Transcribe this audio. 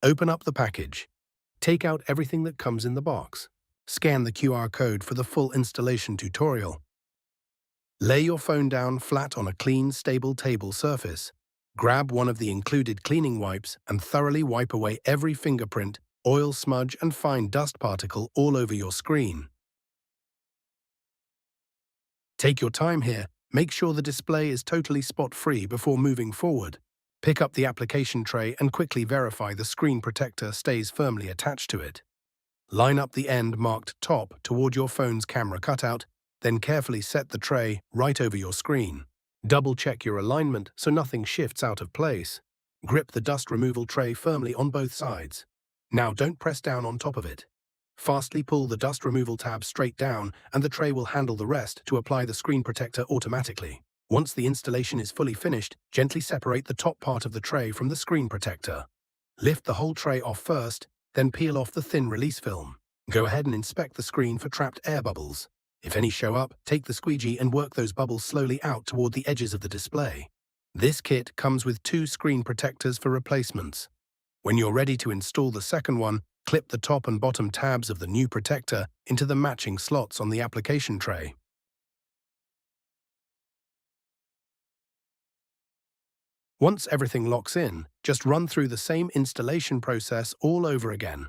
Open up the package. Take out everything that comes in the box. Scan the QR code for the full installation tutorial. Lay your phone down flat on a clean, stable table surface. Grab one of the included cleaning wipes and thoroughly wipe away every fingerprint, oil smudge, and fine dust particle all over your screen. Take your time here. Make sure the display is totally spot-free before moving forward. Pick up the application tray and quickly verify the screen protector stays firmly attached to it. Line up the end marked top toward your phone's camera cutout, then carefully set the tray right over your screen. Double-check your alignment so nothing shifts out of place. Grip the dust removal tray firmly on both sides. Now don't press down on top of it. Fastly pull the dust removal tab straight down and the tray will handle the rest to apply the screen protector automatically. Once the installation is fully finished, gently separate the top part of the tray from the screen protector. Lift the whole tray off first, then peel off the thin release film. Go ahead and inspect the screen for trapped air bubbles. If any show up, take the squeegee and work those bubbles slowly out toward the edges of the display. This kit comes with 2 screen protectors for replacements. When you're ready to install the second one, clip the top and bottom tabs of the new protector into the matching slots on the application tray. Once everything locks in, just run through the same installation process all over again.